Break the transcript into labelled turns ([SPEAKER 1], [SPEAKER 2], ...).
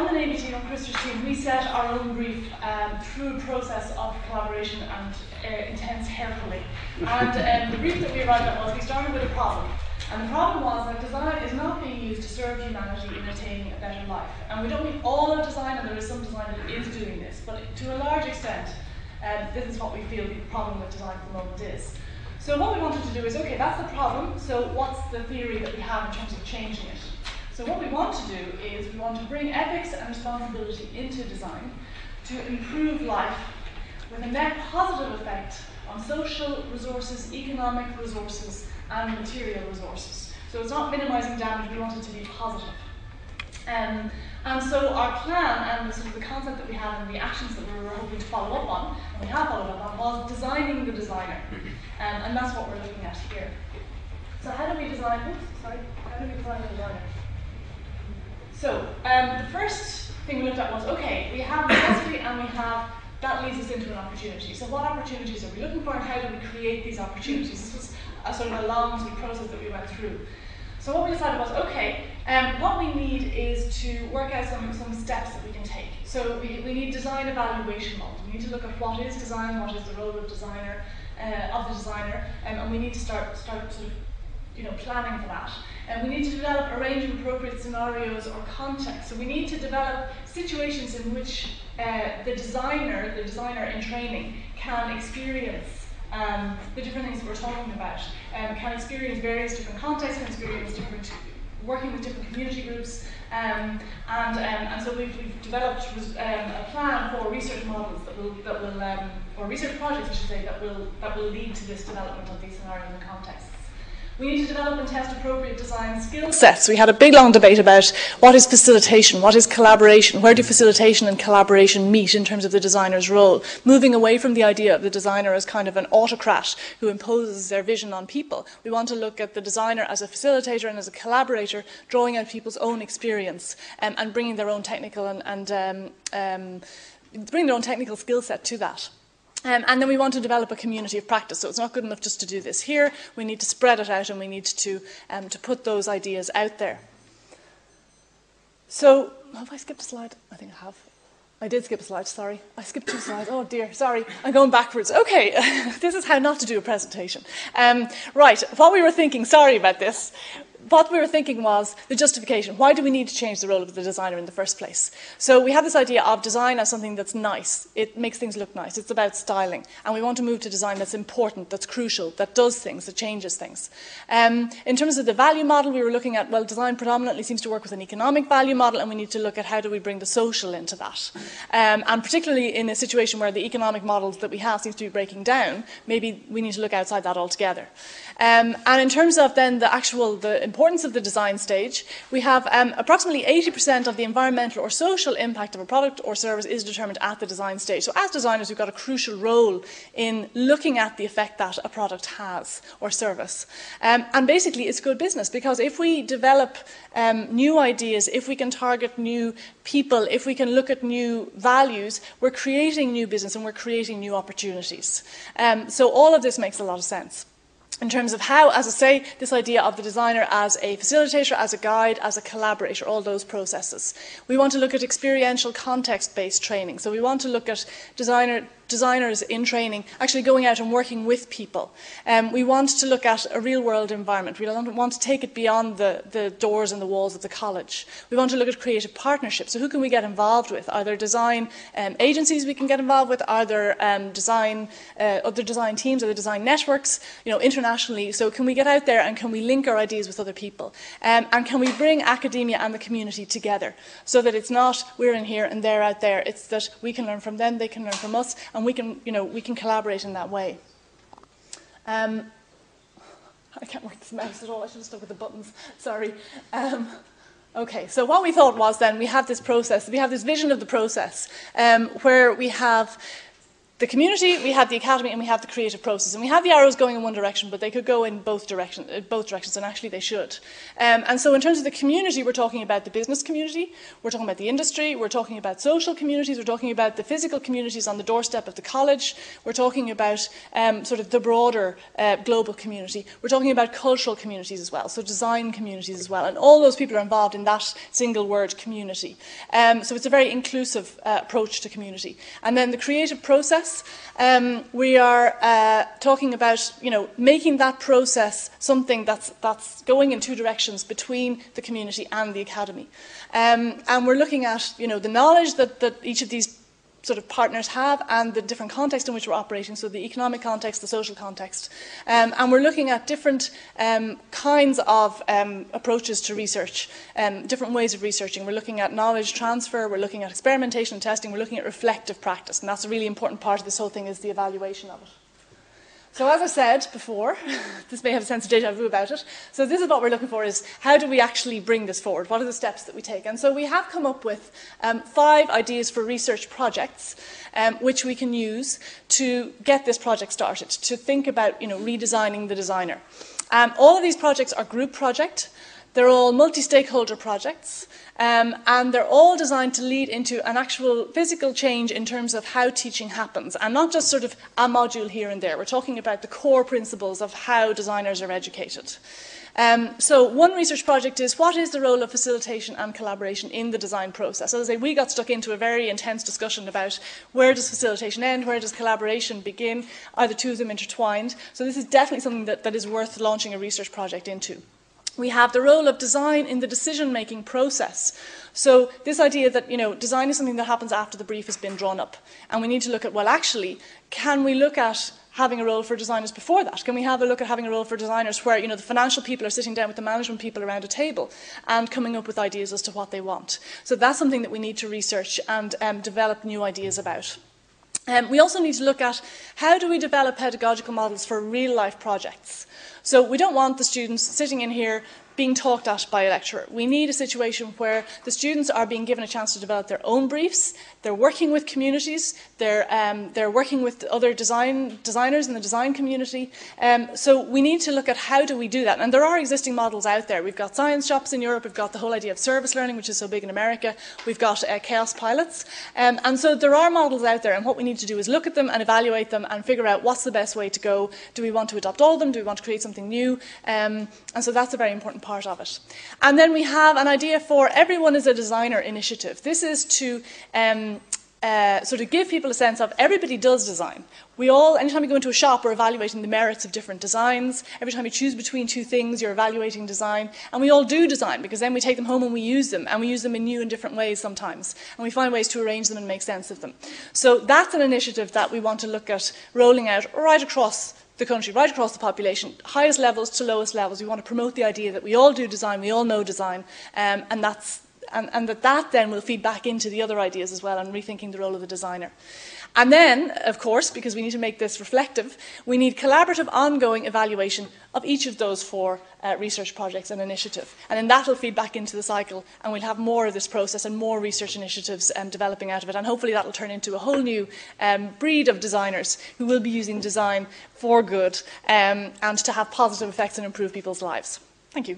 [SPEAKER 1] on an AB team, on Christopher's team, we set our own brief through a process of collaboration and intense carefully. And the brief that we arrived at was, we started with a problem. And the problem was that design is not being used to serve humanity in attaining a better life. And we don't mean all of design, and there is some design that is doing this, but to a large extent, this is what we feel the problem with design at the moment is. So what we wanted to do is, okay, that's the problem, so what's the theory that we have in terms of changing it? So what we want to do is we want to bring ethics and responsibility into design to improve life with a net positive effect on social resources, economic resources, and material resources. So it's not minimizing damage, we want it to be positive. And so our plan and the concept that we had and the actions that we were hoping to follow up on, and we have followed up on, was designing the designer. And that's what we're looking at here. So how do we design, how do we design the designer? So the first thing we looked at was, okay, we have necessity and we have, that leads us into an opportunity. So what opportunities are we looking for and how do we create these opportunities? This was a sort of a long process that we went through. So what we decided was, okay, what we need is to work out some steps that we can take. So we need design evaluation models. We need to look at what is design, what is the role of the designer, and we need to start sort of, planning for that. And we need to develop a range of appropriate scenarios or contexts. So we need to develop situations in which the designer in training can experience the different things that we're talking about, can experience various different contexts, can experience working with different community groups, and so we've developed a plan for research models that will or research projects, I should say, that will lead to this development of these scenarios and contexts. We need to develop and test appropriate design skill sets. We had a big long debate about what is facilitation, what is collaboration, where do facilitation and collaboration meet in terms of the designer's role, moving away from the idea of the designer as kind of an autocrat who imposes their vision on people. We want to look at the designer as a facilitator and as a collaborator, drawing out people's own experience and bringing their own technical bringing their own technical skill set to that. And then we want to develop a community of practice. So it's not good enough just to do this here. We need to spread it out and we need to put those ideas out there. So, have I skipped a slide? I think I have. I did skip a slide, sorry. I skipped 2 slides. Oh dear, sorry. I'm going backwards. Okay, this is how not to do a presentation. Right, what we were thinking, sorry about this. What we were thinking was the justification. Why do we need to change the role of the designer in the first place? So we have this idea of design as something that's nice. It makes things look nice. It's about styling. And we want to move to design that's important, that's crucial, that does things, that changes things. In terms of the value model, we were looking at, well, design predominantly seems to work with an economic value model, and we need to look at how do we bring the social into that. And particularly in a situation where the economic models that we have seems to be breaking down, maybe we need to look outside that altogether. And in terms of then the importance of the design stage, we have approximately 80% of the environmental or social impact of a product or service is determined at the design stage. So as designers, we've got a crucial role in looking at the effect that a product has or service. And basically, it's good business because if we develop new ideas, if we can target new people, if we can look at new values, we're creating new business and we're creating new opportunities. So all of this makes a lot of sense. In terms of how, as I say, this idea of the designer as a facilitator, as a guide, as a collaborator, all those processes. We want to look at experiential context-based training. So we want to look at designers in training actually going out and working with people. We want to look at a real-world environment. We want to take it beyond the doors and the walls of the college. We want to look at creative partnerships. So who can we get involved with? Are there design agencies we can get involved with? Are there other design teams, other design networks, internationally? So can we get out there and can we link our ideas with other people? And can we bring academia and the community together so that it's not we're in here and they're out there. It's that we can learn from them, they can learn from us, and we can collaborate in that way. I can't work this mouse at all. I should have stuck with the buttons. Sorry. Okay, so what we thought was then we have this process, we have this vision of the process where we have the community, we have the academy, and we have the creative process. And we have the arrows going in one direction, but they could go in both directions, and actually they should. And so in terms of the community, we're talking about the business community, we're talking about the industry, we're talking about social communities, we're talking about the physical communities on the doorstep of the college, we're talking about sort of the broader global community, we're talking about cultural communities as well, so design communities as well, and all those people are involved in that single word, community. So it's a very inclusive approach to community. And then the creative process, we are talking about, making that process something that's going in two directions between the community and the academy. And we're looking at, the knowledge that each of these sort of partners have and the different context in which we're operating, so the economic context, the social context. And we're looking at different kinds of approaches to research, different ways of researching. We're looking at knowledge transfer, we're looking at experimentation and testing, we're looking at reflective practice, and that's a really important part of this whole thing, is the evaluation of it. So as I said before, this may have a sense of déjà vu about it, so this is what we're looking for, is how do we actually bring this forward? What are the steps that we take? And so we have come up with 5 ideas for research projects which we can use to get this project started, to think about redesigning the designer. All of these projects are group projects. They're all multi-stakeholder projects, and they're all designed to lead into an actual physical change in terms of how teaching happens, and not just sort of a module here and there. We're talking about the core principles of how designers are educated. So one research project is, what is the role of facilitation and collaboration in the design process? As I say, we got stuck into a very intense discussion about where does facilitation end, where does collaboration begin, are the two of them intertwined? So this is definitely something that is worth launching a research project into. We have the role of design in the decision-making process. So this idea that, design is something that happens after the brief has been drawn up. And we need to look at, well, actually, can we look at having a role for designers before that? Can we have a look at having a role for designers where, the financial people are sitting down with the management people around a table and coming up with ideas as to what they want? So that's something that we need to research and develop new ideas about. We also need to look at, how do we develop pedagogical models for real-life projects? So we don't want the students sitting in here being talked at by a lecturer. We need a situation where the students are being given a chance to develop their own briefs, they're working with communities, they're working with other designers in the design community. So we need to look at, how do we do that? And there are existing models out there. We've got science shops in Europe, we've got the whole idea of service learning, which is so big in America, we've got chaos pilots. And so there are models out there, and what we need to do is look at them and evaluate them and figure out what's the best way to go. Do we want to adopt all of them? Do we want to create something new? And so that's a very important part of it. And then we have an idea for Everyone is a Designer initiative. This is to sort of give people a sense of, everybody does design. We all, anytime we go into a shop, we're evaluating the merits of different designs. Every time you choose between two things, you're evaluating design. And we all do design, because then we take them home and we use them. And we use them in new and different ways sometimes. And we find ways to arrange them and make sense of them. So that's an initiative that we want to look at rolling out right across the country, right across the population, highest levels to lowest levels. We want to promote the idea that we all do design, we all know design, and that then will feed back into the other ideas as well, and rethinking the role of the designer. And then, of course, because we need to make this reflective, we need collaborative ongoing evaluation of each of those 4 research projects and initiative. And then that will feed back into the cycle, and we'll have more of this process and more research initiatives developing out of it. And hopefully that will turn into a whole new breed of designers who will be using design for good and to have positive effects and improve people's lives. Thank you.